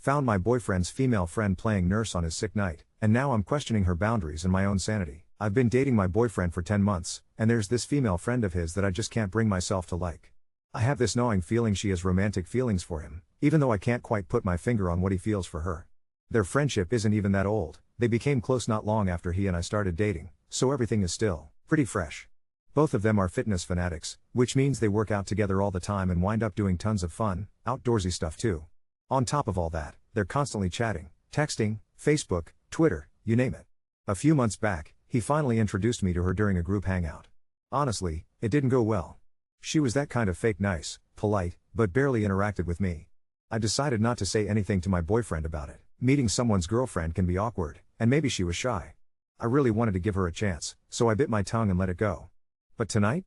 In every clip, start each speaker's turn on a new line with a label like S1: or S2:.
S1: Found my boyfriend's female friend playing nurse on his sick night, and now I'm questioning her boundaries and my own sanity. I've been dating my boyfriend for 10 months, and there's this female friend of his that I just can't bring myself to like. I have this gnawing feeling she has romantic feelings for him, even though I can't quite put my finger on what he feels for her. Their friendship isn't even that old, they became close not long after he and I started dating, so everything is still pretty fresh. Both of them are fitness fanatics, which means they work out together all the time and wind up doing tons of fun, outdoorsy stuff too. On top of all that, they're constantly chatting, texting, Facebook, Twitter, you name it. A few months back, he finally introduced me to her during a group hangout. Honestly, it didn't go well. She was that kind of fake nice, polite, but barely interacted with me. I decided not to say anything to my boyfriend about it. Meeting someone's girlfriend can be awkward, and maybe she was shy. I really wanted to give her a chance, so I bit my tongue and let it go. But tonight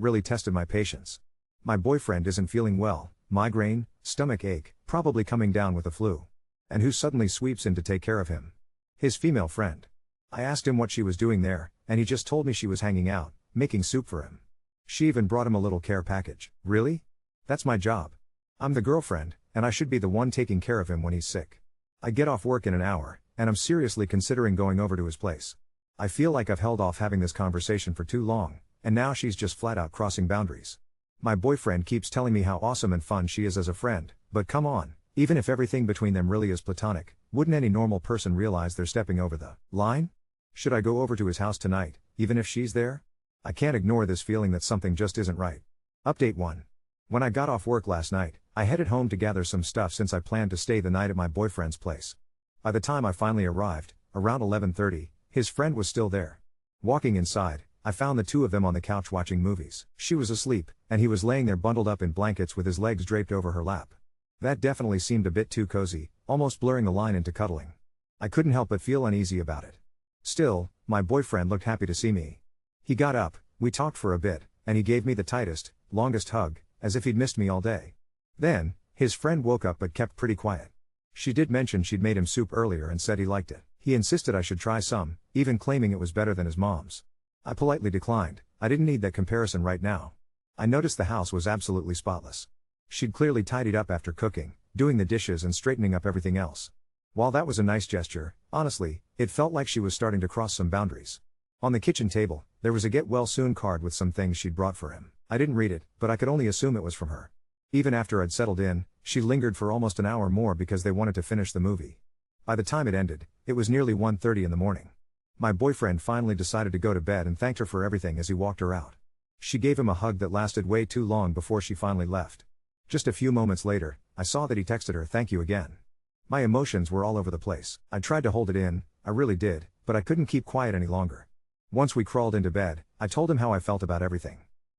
S1: really tested my patience. My boyfriend isn't feeling well, migraine, stomach ache, probably coming down with the flu. And who suddenly sweeps in to take care of him? His female friend. I asked him what she was doing there, and he just told me she was hanging out, making soup for him. She even brought him a little care package. Really? That's my job. I'm the girlfriend, and I should be the one taking care of him when he's sick. I get off work in an hour, and I'm seriously considering going over to his place. I feel like I've held off having this conversation for too long, and now she's just flat out crossing boundaries. My boyfriend keeps telling me how awesome and fun she is as a friend, but come on, even if everything between them really is platonic, wouldn't any normal person realize they're stepping over the line? Should I go over to his house tonight, even if she's there? I can't ignore this feeling that something just isn't right. Update 1. When I got off work last night, I headed home to gather some stuff since I planned to stay the night at my boyfriend's place. By the time I finally arrived, around 11:30, his friend was still there. Walking inside, I found the two of them on the couch watching movies. She was asleep, and he was laying there bundled up in blankets with his legs draped over her lap. That definitely seemed a bit too cozy, almost blurring the line into cuddling. I couldn't help but feel uneasy about it. Still, my boyfriend looked happy to see me. He got up, we talked for a bit, and he gave me the tightest, longest hug, as if he'd missed me all day. Then, his friend woke up but kept pretty quiet. She did mention she'd made him soup earlier and said he liked it. He insisted I should try some, even claiming it was better than his mom's. I politely declined. I didn't need that comparison right now. I noticed the house was absolutely spotless. She'd clearly tidied up after cooking, doing the dishes and straightening up everything else. While that was a nice gesture, honestly, it felt like she was starting to cross some boundaries. On the kitchen table, there was a get well soon card with some things she'd brought for him. I didn't read it, but I could only assume it was from her. Even after I'd settled in, she lingered for almost an hour more because they wanted to finish the movie. By the time it ended, it was nearly 1:30 in the morning. My boyfriend finally decided to go to bed and thanked her for everything as he walked her out. She gave him a hug that lasted way too long before she finally left. Just a few moments later, I saw that he texted her thank you again. My emotions were all over the place. I tried to hold it in, I really did, but I couldn't keep quiet any longer. Once we crawled into bed, I told him how I felt about everything.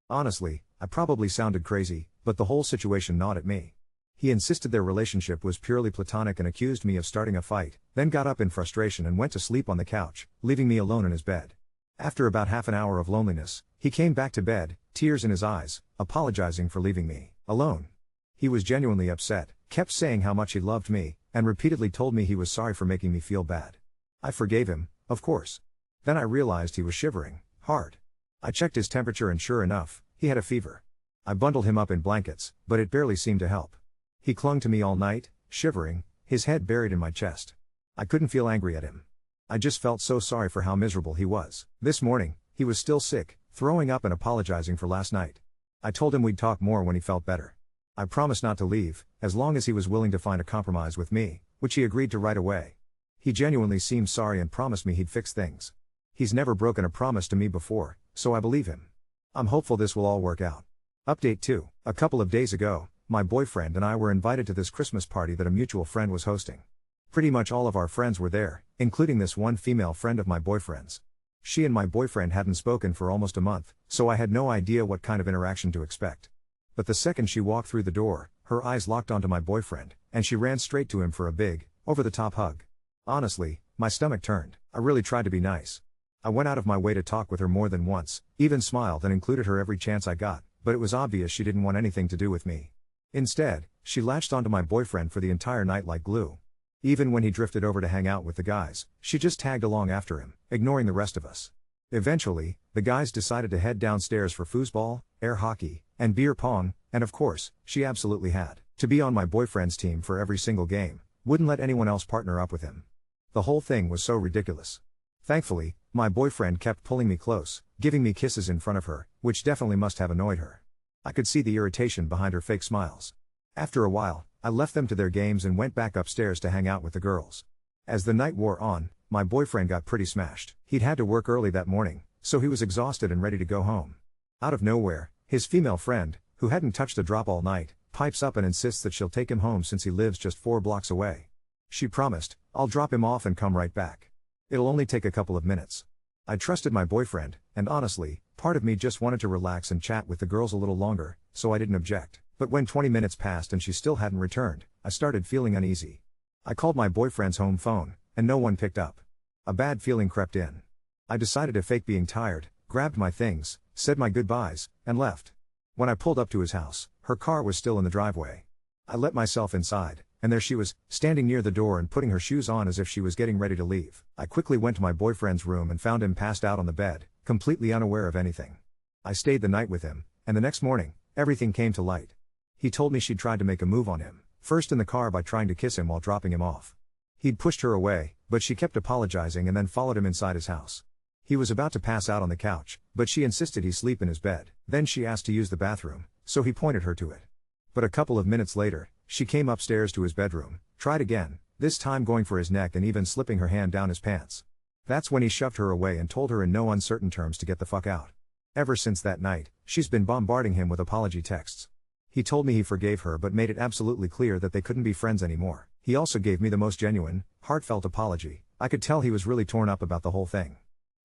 S1: Honestly, I probably sounded crazy, but the whole situation gnawed at me. He insisted their relationship was purely platonic and accused me of starting a fight, then got up in frustration and went to sleep on the couch, leaving me alone in his bed. After about half an hour of loneliness, he came back to bed, tears in his eyes, apologizing for leaving me alone. He was genuinely upset, kept saying how much he loved me, and repeatedly told me he was sorry for making me feel bad. I forgave him, of course. Then I realized he was shivering hard. I checked his temperature and sure enough, he had a fever. I bundled him up in blankets, but it barely seemed to help. He clung to me all night, shivering, his head buried in my chest. I couldn't feel angry at him. I just felt so sorry for how miserable he was. This morning, he was still sick, throwing up and apologizing for last night. I told him we'd talk more when he felt better. I promised not to leave, as long as he was willing to find a compromise with me, which he agreed to right away. He genuinely seemed sorry and promised me he'd fix things. He's never broken a promise to me before, so I believe him. I'm hopeful this will all work out. Update 2. A couple of days ago, my boyfriend and I were invited to this Christmas party that a mutual friend was hosting. Pretty much all of our friends were there, including this one female friend of my boyfriend's. She and my boyfriend hadn't spoken for almost a month, so I had no idea what kind of interaction to expect. But the second she walked through the door, her eyes locked onto my boyfriend, and she ran straight to him for a big, over-the-top hug. Honestly, my stomach turned. I really tried to be nice. I went out of my way to talk with her more than once, even smiled and included her every chance I got, but it was obvious she didn't want anything to do with me. Instead, she latched onto my boyfriend for the entire night like glue. Even when he drifted over to hang out with the guys, she just tagged along after him, ignoring the rest of us. Eventually, the guys decided to head downstairs for foosball, air hockey, and beer pong, and of course, she absolutely had to be on my boyfriend's team for every single game, Wouldn't let anyone else partner up with him. The whole thing was so ridiculous. Thankfully, my boyfriend kept pulling me close, giving me kisses in front of her, which definitely must have annoyed her. I could see the irritation behind her fake smiles. After a while, I left them to their games and went back upstairs to hang out with the girls. As the night wore on, my boyfriend got pretty smashed. He'd had to work early that morning, so he was exhausted and ready to go home. Out of nowhere, his female friend, who hadn't touched a drop all night, pipes up and insists that she'll take him home since he lives just 4 blocks away. She promised, "I'll drop him off and come right back. It'll only take a couple of minutes." I trusted my boyfriend, and honestly, part of me just wanted to relax and chat with the girls a little longer, so I didn't object. But when 20 minutes passed and she still hadn't returned, I started feeling uneasy. I called my boyfriend's home phone, and no one picked up. A bad feeling crept in. I decided to fake being tired, grabbed my things, said my goodbyes, and left. When I pulled up to his house, her car was still in the driveway. I let myself inside, and there she was, standing near the door and putting her shoes on as if she was getting ready to leave. I quickly went to my boyfriend's room and found him passed out on the bed, completely unaware of anything. I stayed the night with him, and the next morning, everything came to light. He told me she'd tried to make a move on him, first in the car by trying to kiss him while dropping him off. He'd pushed her away, but she kept apologizing and then followed him inside his house. He was about to pass out on the couch, but she insisted he sleep in his bed. Then she asked to use the bathroom, so he pointed her to it. But a couple of minutes later, she came upstairs to his bedroom, tried again, this time going for his neck and even slipping her hand down his pants. That's when he shoved her away and told her in no uncertain terms to get the fuck out. Ever since that night, she's been bombarding him with apology texts. He told me he forgave her but made it absolutely clear that they couldn't be friends anymore. He also gave me the most genuine, heartfelt apology. I could tell he was really torn up about the whole thing.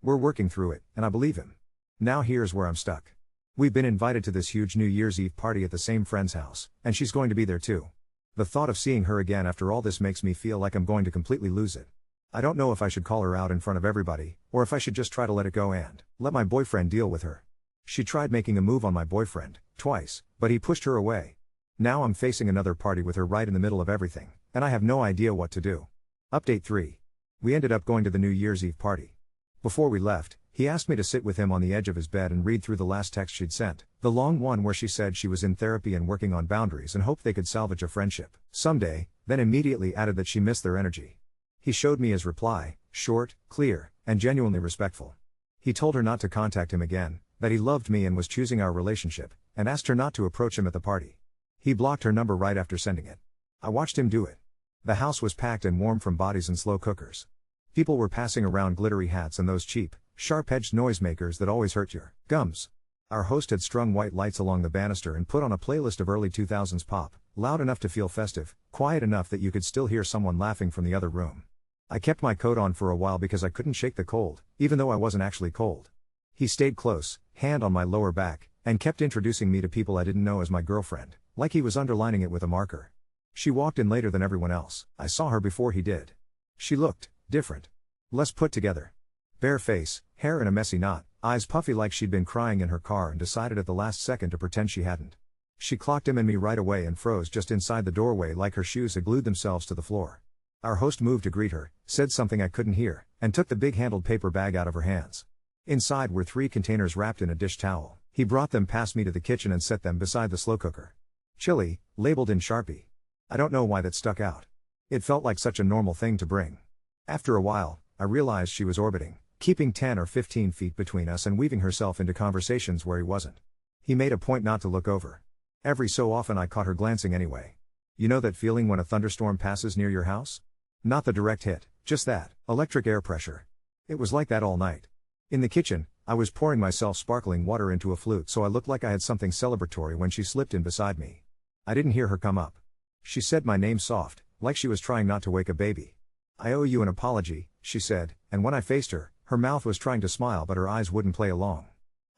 S1: We're working through it, and I believe him. Now here's where I'm stuck. We've been invited to this huge New Year's Eve party at the same friend's house, and she's going to be there too. The thought of seeing her again after all this makes me feel like I'm going to completely lose it. I don't know if I should call her out in front of everybody, or if I should just try to let it go and let my boyfriend deal with her. She tried making a move on my boyfriend, twice, but he pushed her away. Now I'm facing another party with her right in the middle of everything, and I have no idea what to do. Update 3. We ended up going to the New Year's Eve party. Before we left, he asked me to sit with him on the edge of his bed and read through the last text she'd sent, the long one where she said she was in therapy and working on boundaries and hoped they could salvage a friendship someday, then immediately added that she missed their energy. He showed me his reply, short, clear, and genuinely respectful. He told her not to contact him again, that he loved me and was choosing our relationship, and asked her not to approach him at the party. He blocked her number right after sending it. I watched him do it. The house was packed and warm from bodies and slow cookers. People were passing around glittery hats and those cheap, sharp-edged noisemakers that always hurt your gums. Our host had strung white lights along the banister and put on a playlist of early 2000s pop, loud enough to feel festive, quiet enough that you could still hear someone laughing from the other room. I kept my coat on for a while because I couldn't shake the cold, even though I wasn't actually cold. He stayed close, hand on my lower back, and kept introducing me to people I didn't know as my girlfriend, like he was underlining it with a marker. She walked in later than everyone else. I saw her before he did. She looked different. Less put together. Bare face, hair in a messy knot, eyes puffy like she'd been crying in her car and decided at the last second to pretend she hadn't. She clocked him and me right away and froze just inside the doorway like her shoes had glued themselves to the floor. Our host moved to greet her, said something I couldn't hear, and took the big handled paper bag out of her hands. Inside were 3 containers wrapped in a dish towel. He brought them past me to the kitchen and set them beside the slow cooker. Chili, labeled in Sharpie. I don't know why that stuck out. It felt like such a normal thing to bring. After a while, I realized she was orbiting, keeping 10 or 15 feet between us and weaving herself into conversations where he wasn't. He made a point not to look over. Every so often I caught her glancing anyway. You know that feeling when a thunderstorm passes near your house? Not the direct hit, just that, electric air pressure. It was like that all night. In the kitchen, I was pouring myself sparkling water into a flute so I looked like I had something celebratory when she slipped in beside me. I didn't hear her come up. She said my name soft, like she was trying not to wake a baby. I owe you an apology, she said, and when I faced her, her mouth was trying to smile but her eyes wouldn't play along.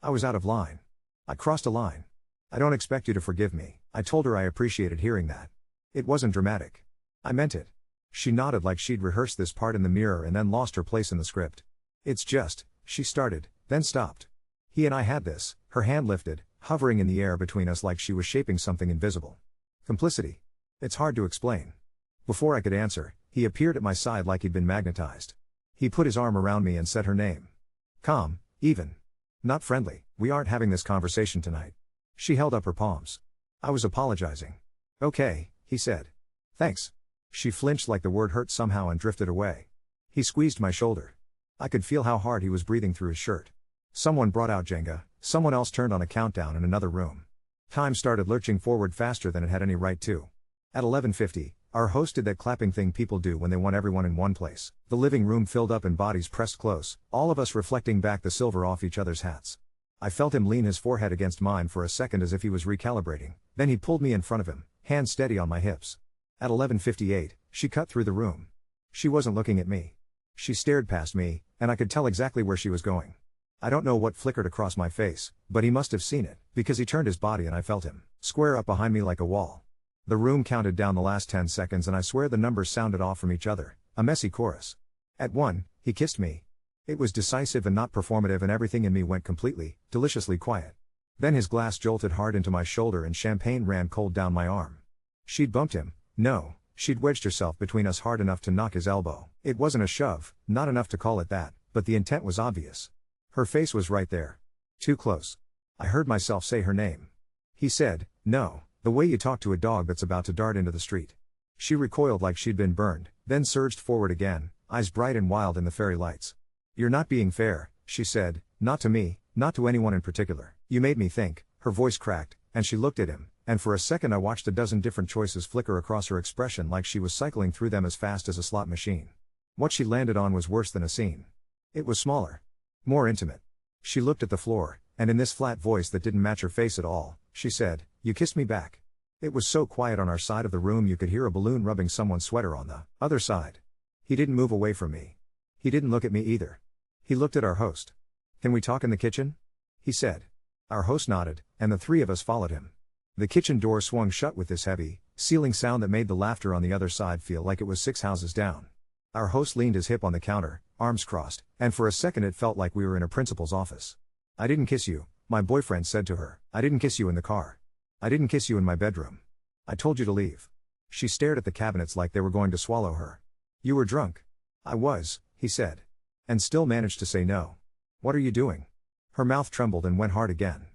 S1: I was out of line. I crossed a line. I don't expect you to forgive me, I told her I appreciated hearing that. It wasn't dramatic. I meant it. She nodded like she'd rehearsed this part in the mirror and then lost her place in the script. It's just, she started, then stopped. He and I had this, her hand lifted, hovering in the air between us like she was shaping something invisible. Complicity. It's hard to explain. Before I could answer, he appeared at my side like he'd been magnetized. He put his arm around me and said her name. Calm, even. Not friendly. We aren't having this conversation tonight. She held up her palms. I was apologizing. Okay, he said. Thanks. She flinched like the word hurt somehow and drifted away. He squeezed my shoulder. I could feel how hard he was breathing through his shirt. Someone brought out Jenga, someone else turned on a countdown in another room. Time started lurching forward faster than it had any right to. At 11:50, our host did that clapping thing people do when they want everyone in one place. The living room filled up and bodies pressed close, all of us reflecting back the silver off each other's hats. I felt him lean his forehead against mine for a second as if he was recalibrating, then he pulled me in front of him, hands steady on my hips. At 11:58, she cut through the room. She wasn't looking at me. She stared past me, and I could tell exactly where she was going. I don't know what flickered across my face, but he must have seen it, because he turned his body and I felt him square up behind me like a wall. The room counted down the last 10 seconds and I swear the numbers sounded off from each other, a messy chorus. At 1, he kissed me. It was decisive and not performative and everything in me went completely, deliciously quiet. Then his glass jolted hard into my shoulder and champagne ran cold down my arm. She'd bumped him. No, she'd wedged herself between us hard enough to knock his elbow. It wasn't a shove, not enough to call it that, but the intent was obvious. Her face was right there. Too close. I heard myself say her name. He said, "No, the way you talk to a dog that's about to dart into the street." She recoiled like she'd been burned, then surged forward again, eyes bright and wild in the fairy lights. "You're not being fair," she said, "not to me, not to anyone in particular. You made me think." Her voice cracked, and she looked at him, and for a second I watched a dozen different choices flicker across her expression like she was cycling through them as fast as a slot machine. What she landed on was worse than a scene. It was smaller. More intimate. She looked at the floor, and in this flat voice that didn't match her face at all, she said, "You kissed me back." It was so quiet on our side of the room you could hear a balloon rubbing someone's sweater on the other side. He didn't move away from me. He didn't look at me either. He looked at our host. "Can we talk in the kitchen?" he said. Our host nodded, and the three of us followed him. The kitchen door swung shut with this heavy, sealing sound that made the laughter on the other side feel like it was 6 houses down. Our host leaned his hip on the counter, arms crossed, and for a second it felt like we were in a principal's office. "I didn't kiss you," my boyfriend said to her. "I didn't kiss you in the car. I didn't kiss you in my bedroom. I told you to leave." She stared at the cabinets like they were going to swallow her. "You were drunk." "I was," he said. And still managed to say no. "What are you doing?" Her mouth trembled and went hard again.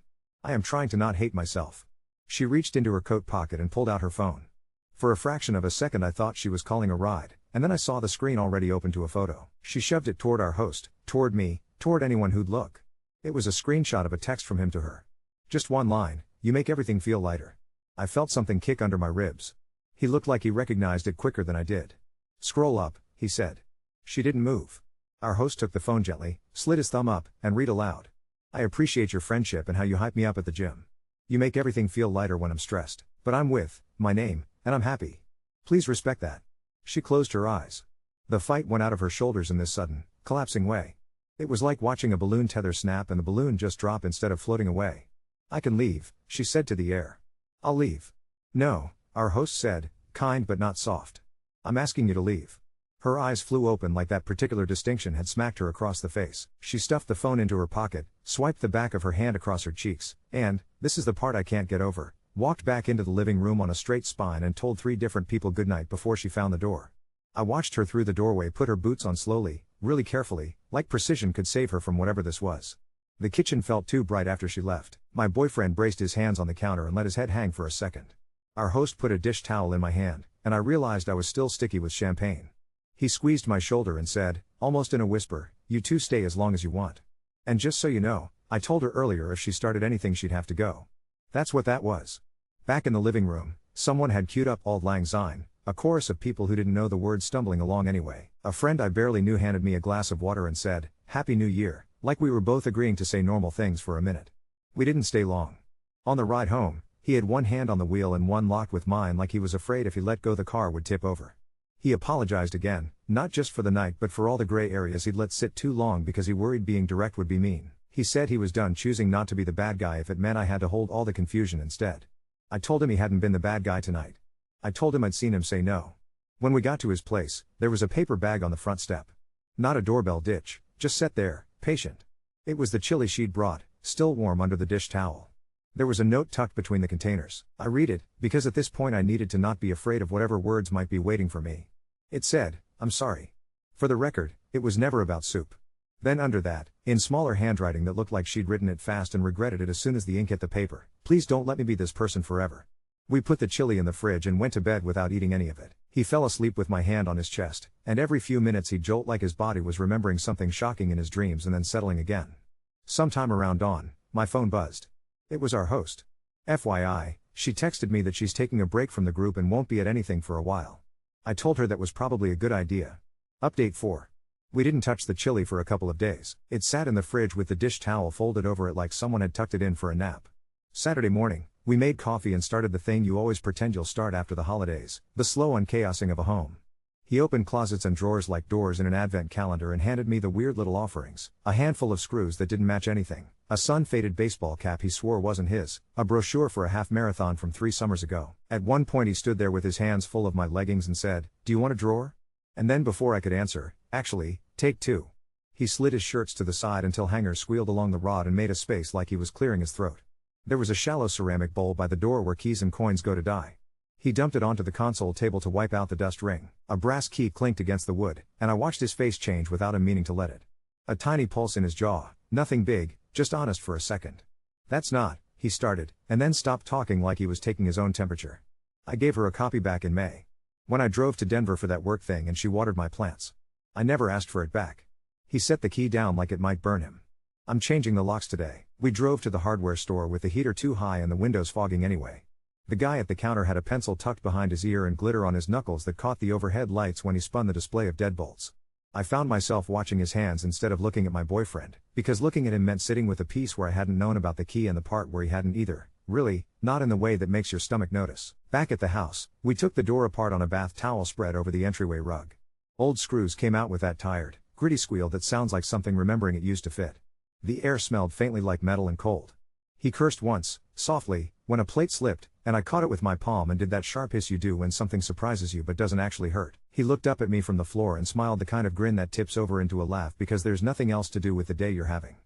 S1: "I am trying to not hate myself." She reached into her coat pocket and pulled out her phone. For a fraction of a second I thought she was calling a ride, and then I saw the screen already open to a photo. She shoved it toward our host, toward me, toward anyone who'd look. It was a screenshot of a text from him to her. Just one line, "You make everything feel lighter." I felt something kick under my ribs. He looked like he recognized it quicker than I did. "Scroll up," he said. She didn't move. Our host took the phone gently, slid his thumb up, and read aloud. "I appreciate your friendship and how you hype me up at the gym. You make everything feel lighter when I'm stressed, but I'm with my name, and I'm happy. Please respect that." She closed her eyes. The fight went out of her shoulders in this sudden, collapsing way. It was like watching a balloon tether snap and the balloon just drop instead of floating away. "I can leave," she said to the air. "I'll leave." "No," our host said, kind but not soft. "I'm asking you to leave." Her eyes flew open like that particular distinction had smacked her across the face. She stuffed the phone into her pocket, swiped the back of her hand across her cheeks, and, this is the part I can't get over, walked back into the living room on a straight spine and told 3 different people goodnight before she found the door. I watched her through the doorway put her boots on slowly, really carefully, like precision could save her from whatever this was. The kitchen felt too bright after she left. My boyfriend braced his hands on the counter and let his head hang for a second. Our host put a dish towel in my hand, and I realized I was still sticky with champagne. He squeezed my shoulder and said, almost in a whisper, "You two stay as long as you want. And just so you know, I told her earlier if she started anything she'd have to go." That's what that was. Back in the living room, someone had queued up Auld Lang Syne, a chorus of people who didn't know the words stumbling along anyway. A friend I barely knew handed me a glass of water and said, "Happy New Year," like we were both agreeing to say normal things for a minute. We didn't stay long. On the ride home, he had one hand on the wheel and one locked with mine like he was afraid if he let go the car would tip over. He apologized again, not just for the night but for all the gray areas he'd let sit too long because he worried being direct would be mean. He said he was done choosing not to be the bad guy if it meant I had to hold all the confusion instead. I told him he hadn't been the bad guy tonight. I told him I'd seen him say no. When we got to his place, there was a paper bag on the front step. Not a doorbell ditch, just sat there, patient. It was the chili she'd brought, still warm under the dish towel. There was a note tucked between the containers. I read it, because at this point I needed to not be afraid of whatever words might be waiting for me. It said, "I'm sorry. For the record, it was never about soup." Then under that, in smaller handwriting that looked like she'd written it fast and regretted it as soon as the ink hit the paper, "Please don't let me be this person forever." We put the chili in the fridge and went to bed without eating any of it. He fell asleep with my hand on his chest, and every few minutes he'd jolt like his body was remembering something shocking in his dreams and then settling again. Sometime around dawn, my phone buzzed. It was our host. FYI, she texted me that she's taking a break from the group and won't be at anything for a while. I told her that was probably a good idea. Update 4. We didn't touch the chili for a couple of days. It sat in the fridge with the dish towel folded over it like someone had tucked it in for a nap. Saturday morning, we made coffee and started the thing you always pretend you'll start after the holidays, the slow unchaosing of a home. He opened closets and drawers like doors in an advent calendar and handed me the weird little offerings, a handful of screws that didn't match anything, a sun-faded baseball cap he swore wasn't his, a brochure for a half marathon from 3 summers ago. At one point he stood there with his hands full of my leggings and said, "Do you want a drawer?" And then before I could answer, "Actually, take 2. He slid his shirts to the side until hangers squealed along the rod and made a space like he was clearing his throat. There was a shallow ceramic bowl by the door where keys and coins go to die. He dumped it onto the console table to wipe out the dust ring. A brass key clinked against the wood, and I watched his face change without him meaning to let it. A tiny pulse in his jaw, nothing big, just honest for a second. "That's not," he started, and then stopped talking like he was taking his own temperature. I gave her a copy back in May, when I drove to Denver for that work thing and she watered my plants. I never asked for it back. He set the key down like it might burn him. "I'm changing the locks today." We drove to the hardware store with the heater too high and the windows fogging anyway. The guy at the counter had a pencil tucked behind his ear and glitter on his knuckles that caught the overhead lights when he spun the display of deadbolts. I found myself watching his hands instead of looking at my boyfriend, because looking at him meant sitting with a piece where I hadn't known about the key and the part where he hadn't either, really, not in the way that makes your stomach notice. Back at the house, we took the door apart on a bath towel spread over the entryway rug. Old screws came out with that tired, gritty squeal that sounds like something remembering it used to fit. The air smelled faintly like metal and cold. He cursed once, softly, when a plate slipped, and I caught it with my palm and did that sharp hiss you do when something surprises you but doesn't actually hurt. He looked up at me from the floor and smiled the kind of grin that tips over into a laugh because there's nothing else to do with the day you're having.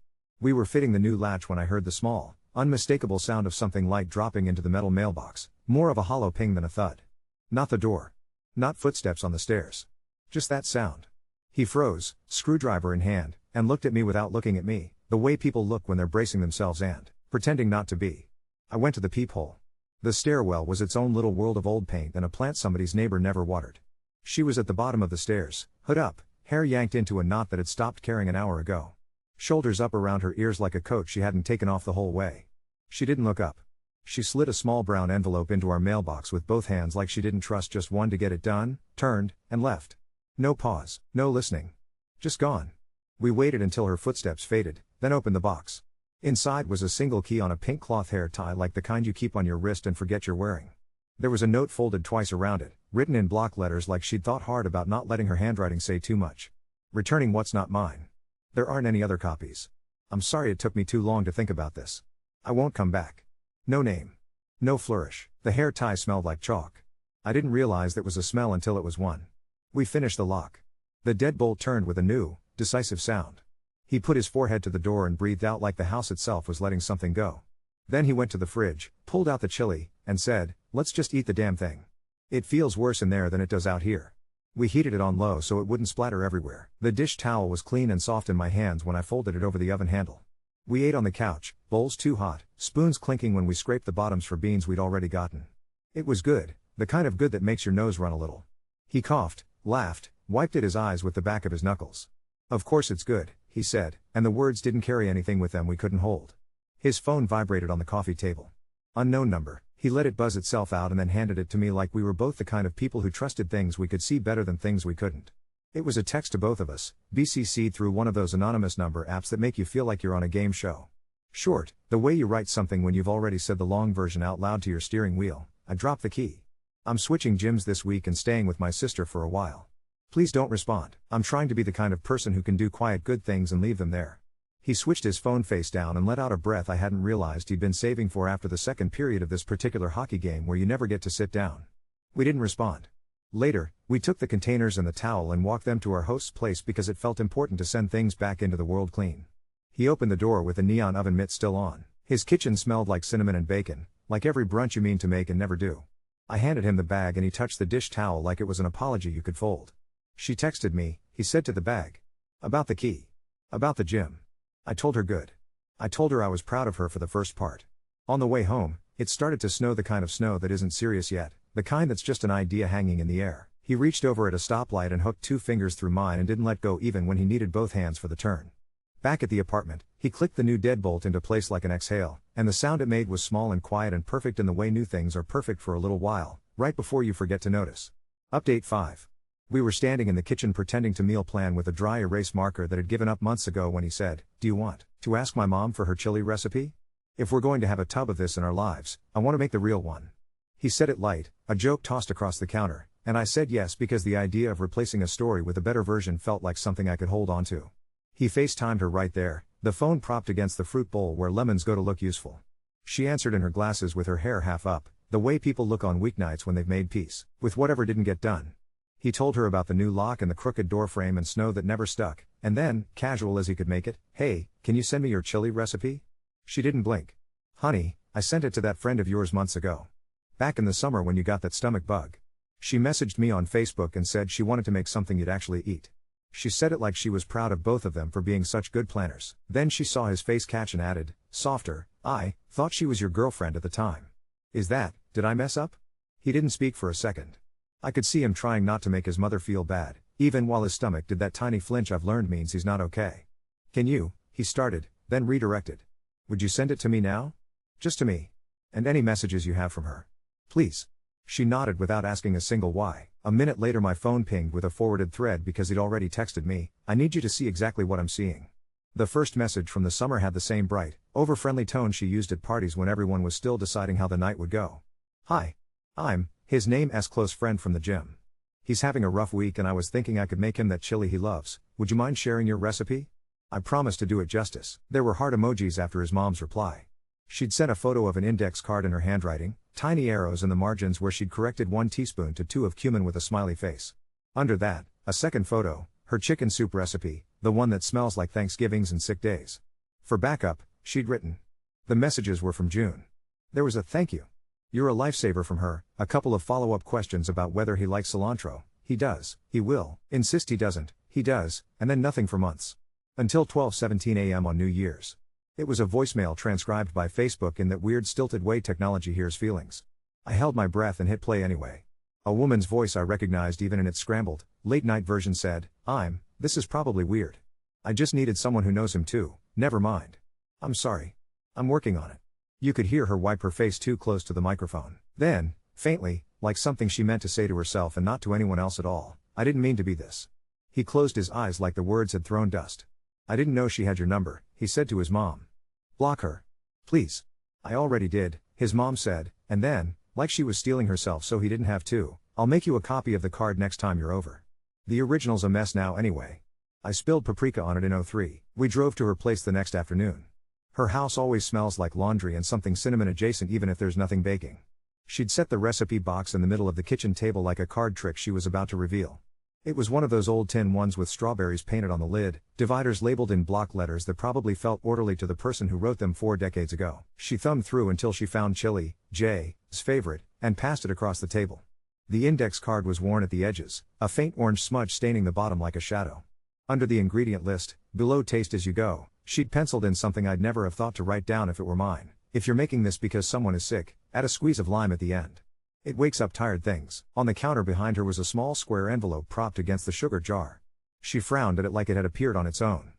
S1: We were fitting the new latch when I heard the small, unmistakable sound of something light dropping into the metal mailbox, more of a hollow ping than a thud. Not the door. Not footsteps on the stairs. Just that sound. He froze, screwdriver in hand, and looked at me without looking at me, the way people look when they're bracing themselves and pretending not to be. I went to the peephole. The stairwell was its own little world of old paint and a plant somebody's neighbor never watered. She was at the bottom of the stairs, hood up, hair yanked into a knot that had stopped caring an hour ago. Shoulders up around her ears like a coat she hadn't taken off the whole way. She didn't look up. She slid a small brown envelope into our mailbox with both hands like she didn't trust just one to get it done, turned, and left. No pause, no listening. Just gone. We waited until her footsteps faded, then opened the box. Inside was a single key on a pink cloth hair tie like the kind you keep on your wrist and forget you're wearing. There was a note folded twice around it, written in block letters like she'd thought hard about not letting her handwriting say too much. Returning what's not mine. There aren't any other copies. I'm sorry it took me too long to think about this. I won't come back. No name. No flourish. The hair tie smelled like chalk. I didn't realize that was a smell until it was one. We finished the lock. The deadbolt turned with a new, decisive sound. He put his forehead to the door and breathed out like the house itself was letting something go. Then he went to the fridge, pulled out the chili, and said, "Let's just eat the damn thing. It feels worse in there than it does out here." We heated it on low so it wouldn't splatter everywhere. The dish towel was clean and soft in my hands when I folded it over the oven handle. We ate on the couch, bowls too hot, spoons clinking when we scraped the bottoms for beans we'd already gotten. It was good, the kind of good that makes your nose run a little. He coughed, laughed, wiped at his eyes with the back of his knuckles. "Of course it's good," he said, and the words didn't carry anything with them we couldn't hold. His phone vibrated on the coffee table. Unknown number. He let it buzz itself out and then handed it to me like we were both the kind of people who trusted things we could see better than things we couldn't. It was a text to both of us, BCC'd through one of those anonymous number apps that make you feel like you're on a game show. Short, the way you write something when you've already said the long version out loud to your steering wheel. I dropped the key. "I'm switching gyms this week and staying with my sister for a while. Please don't respond. I'm trying to be the kind of person who can do quiet good things and leave them there." He switched his phone face down and let out a breath I hadn't realized he'd been saving for after the second period of this particular hockey game where you never get to sit down. We didn't respond. Later, we took the containers and the towel and walked them to our host's place because it felt important to send things back into the world clean. He opened the door with the neon oven mitt still on. His kitchen smelled like cinnamon and bacon, like every brunch you mean to make and never do. I handed him the bag and he touched the dish towel like it was an apology you could fold. "She texted me," he said to the bag. "About the key. About the gym." I told her good. I told her I was proud of her for the first part. On the way home, it started to snow, the kind of snow that isn't serious yet, the kind that's just an idea hanging in the air. He reached over at a stoplight and hooked 2 fingers through mine and didn't let go even when he needed both hands for the turn. Back at the apartment, he clicked the new deadbolt into place like an exhale, and the sound it made was small and quiet and perfect in the way new things are perfect for a little while, right before you forget to notice. Update 5. We were standing in the kitchen pretending to meal plan with a dry erase marker that had given up months ago when he said, "Do you want to ask my mom for her chili recipe? If we're going to have a tub of this in our lives, I want to make the real one." He said it light, a joke tossed across the counter, and I said yes because the idea of replacing a story with a better version felt like something I could hold on to. He FaceTimed her right there, the phone propped against the fruit bowl where lemons go to look useful. She answered in her glasses with her hair half up, the way people look on weeknights when they've made peace with whatever didn't get done. He told her about the new lock and the crooked door frame and snow that never stuck, and then, casual as he could make it, "Hey, can you send me your chili recipe?" She didn't blink. "Honey, I sent it to that friend of yours months ago. Back in the summer when you got that stomach bug." She messaged me on Facebook and said she wanted to make something you'd actually eat. She said it like she was proud of both of them for being such good planners. Then she saw his face catch and added, softer, "I thought she was your girlfriend at the time. Did I mess up?" He didn't speak for a second. I could see him trying not to make his mother feel bad, even while his stomach did that tiny flinch I've learned means he's not okay. "Can you," he started, then redirected. "Would you send it to me now? Just to me. And any messages you have from her. Please." She nodded without asking a single why. A minute later my phone pinged with a forwarded thread because he'd already texted me, "I need you to see exactly what I'm seeing." The first message from the summer had the same bright, over-friendly tone she used at parties when everyone was still deciding how the night would go. "Hi. I'm his name's close friend from the gym. He's having a rough week and I was thinking I could make him that chili he loves. Would you mind sharing your recipe?" I promised to do it justice. There were heart emojis after his mom's reply. She'd sent a photo of an index card in her handwriting, tiny arrows in the margins where she'd corrected 1 teaspoon to 2 of cumin with a smiley face. Under that, a second photo, her chicken soup recipe, the one that smells like Thanksgivings and sick days. For backup, she'd written. The messages were from June. There was a "thank you. You're a lifesaver" from her, a couple of follow-up questions about whether he likes cilantro. He does, he will, insist he doesn't, he does, and then nothing for months. Until 12:17 a.m. on New Year's. It was a voicemail transcribed by Facebook in that weird stilted way technology hears feelings. I held my breath and hit play anyway. A woman's voice I recognized even in its scrambled, late-night version said, "This is probably weird. I just needed someone who knows him too, never mind. I'm sorry. I'm working on it." You could hear her wipe her face too close to the microphone. Then, faintly, like something she meant to say to herself and not to anyone else at all, "I didn't mean to be this." He closed his eyes like the words had thrown dust. "I didn't know she had your number," he said to his mom. "Block her. Please." "I already did," his mom said, and then, like she was stealing herself so he didn't have to, "I'll make you a copy of the card next time you're over. The original's a mess now anyway." I spilled paprika on it in 03. We drove to her place the next afternoon. Her house always smells like laundry and something cinnamon adjacent even if there's nothing baking. She'd set the recipe box in the middle of the kitchen table like a card trick she was about to reveal. It was one of those old tin ones with strawberries painted on the lid, dividers labeled in block letters that probably felt orderly to the person who wrote them 4 decades ago. She thumbed through until she found chili, Jay's favorite, and passed it across the table. The index card was worn at the edges, a faint orange smudge staining the bottom like a shadow. Under the ingredient list, below taste as you go, she'd penciled in something I'd never have thought to write down if it were mine. "If you're making this because someone is sick, add a squeeze of lime at the end. It wakes up tired things." On the counter behind her was a small square envelope propped against the sugar jar. She frowned at it like it had appeared on its own.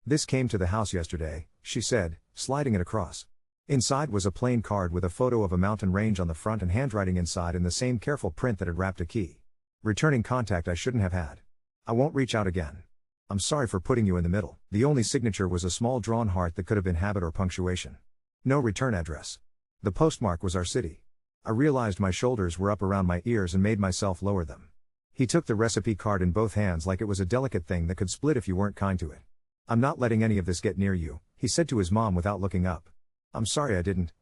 S1: "This came to the house yesterday," she said, sliding it across. Inside was a plain card with a photo of a mountain range on the front and handwriting inside in the same careful print that had wrapped a key. "Returning contact I shouldn't have had. I won't reach out again. I'm sorry for putting you in the middle." The only signature was a small drawn heart that could have been habit or punctuation. No return address. The postmark was our city. I realized my shoulders were up around my ears and made myself lower them. He took the recipe card in both hands like it was a delicate thing that could split if you weren't kind to it. "I'm not letting any of this get near you," he said to his mom without looking up. I'm sorry I didn't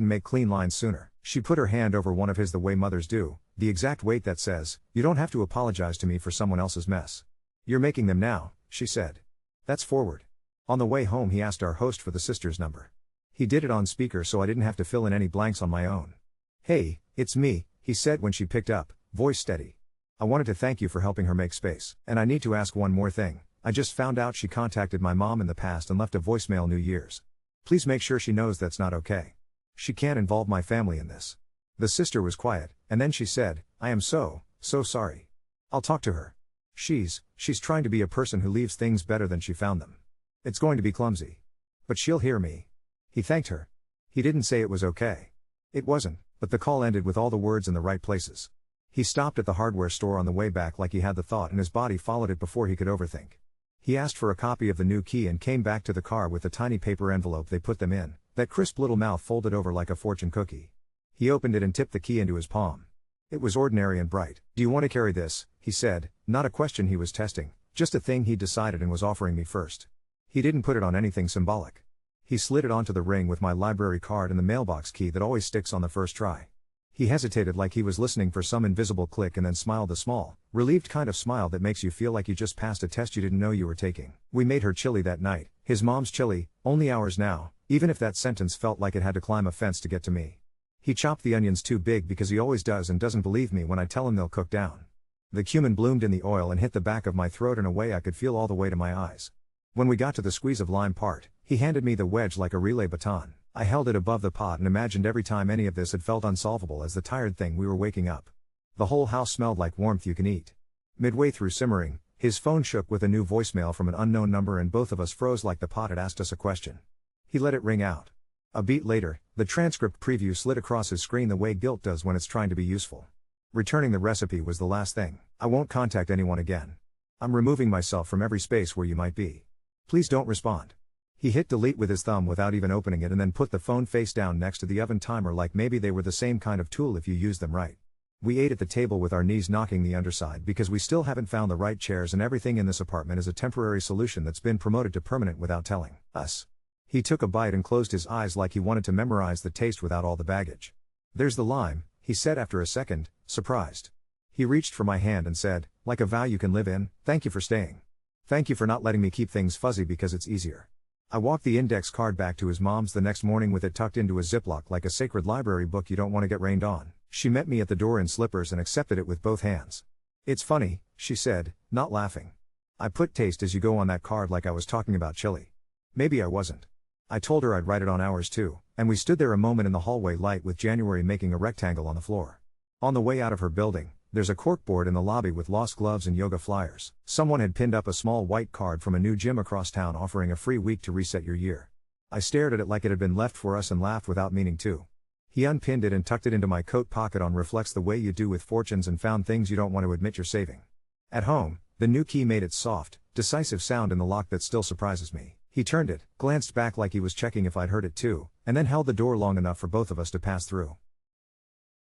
S1: make clean lines sooner." She put her hand over one of his the way mothers do, the exact weight that says, "You don't have to apologize to me for someone else's mess. You're making them now," she said. "That's forward." On the way home he asked our host for the sister's number. He did it on speaker so I didn't have to fill in any blanks on my own. "Hey, it's me," he said when she picked up, voice steady. "I wanted to thank you for helping her make space. And I need to ask one more thing. I just found out she contacted my mom in the past and left a voicemail New Year's. Please make sure she knows that's not okay. She can't involve my family in this." The sister was quiet, and then she said, "I am so So sorry. I'll talk to her. She's trying to be a person who leaves things better than she found them. It's going to be clumsy. But she'll hear me. He thanked her. He didn't say it was okay. It wasn't, but the call ended with all the words in the right places. He stopped at the hardware store on the way back like he had the thought and his body followed it before he could overthink. He asked for a copy of the new key and came back to the car with the tiny paper envelope they put them in, that crisp little mouth folded over like a fortune cookie. He opened it and tipped the key into his palm. It was ordinary and bright. Do you want to carry this? He said, not a question he was testing, just a thing he'd decided and was offering me first. He didn't put it on anything symbolic. He slid it onto the ring with my library card and the mailbox key that always sticks on the first try. He hesitated like he was listening for some invisible click and then smiled a small, relieved kind of smile that makes you feel like you just passed a test you didn't know you were taking. We made her chili that night, his mom's chili, only ours now, even if that sentence felt like it had to climb a fence to get to me. He chopped the onions too big because he always does and doesn't believe me when I tell him they'll cook down. The cumin bloomed in the oil and hit the back of my throat in a way I could feel all the way to my eyes. When we got to the squeeze of lime part, he handed me the wedge like a relay baton. I held it above the pot and imagined every time any of this had felt unsolvable as the tired thing we were waking up. The whole house smelled like warmth you can eat. Midway through simmering, his phone shook with a new voicemail from an unknown number and both of us froze like the pot had asked us a question. He let it ring out. A beat later, the transcript preview slid across his screen the way guilt does when it's trying to be useful. Returning the recipe was the last thing. I won't contact anyone again. I'm removing myself from every space where you might be. Please don't respond. He hit delete with his thumb without even opening it and then put the phone face down next to the oven timer like maybe they were the same kind of tool if you used them right. We ate at the table with our knees knocking the underside because we still haven't found the right chairs and everything in this apartment is a temporary solution that's been promoted to permanent without telling us. He took a bite and closed his eyes like he wanted to memorize the taste without all the baggage. There's the lime, he said after a second, surprised. He reached for my hand and said, like a vow you can live in, thank you for staying. Thank you for not letting me keep things fuzzy because it's easier. I walked the index card back to his mom's the next morning with it tucked into a Ziploc like a sacred library book you don't want to get rained on. She met me at the door in slippers and accepted it with both hands. It's funny, she said, not laughing. I put taste as you go on that card like I was talking about chili. Maybe I wasn't. I told her I'd write it on ours too, and we stood there a moment in the hallway light with January making a rectangle on the floor. On the way out of her building, there's a corkboard in the lobby with lost gloves and yoga flyers. Someone had pinned up a small white card from a new gym across town offering a free week to reset your year. I stared at it like it had been left for us and laughed without meaning to. He unpinned it and tucked it into my coat pocket on reflex the way you do with fortunes and found things you don't want to admit you're saving. At home, the new key made its soft, decisive sound in the lock that still surprises me. He turned it, glanced back like he was checking if I'd heard it too, and then held the door long enough for both of us to pass through.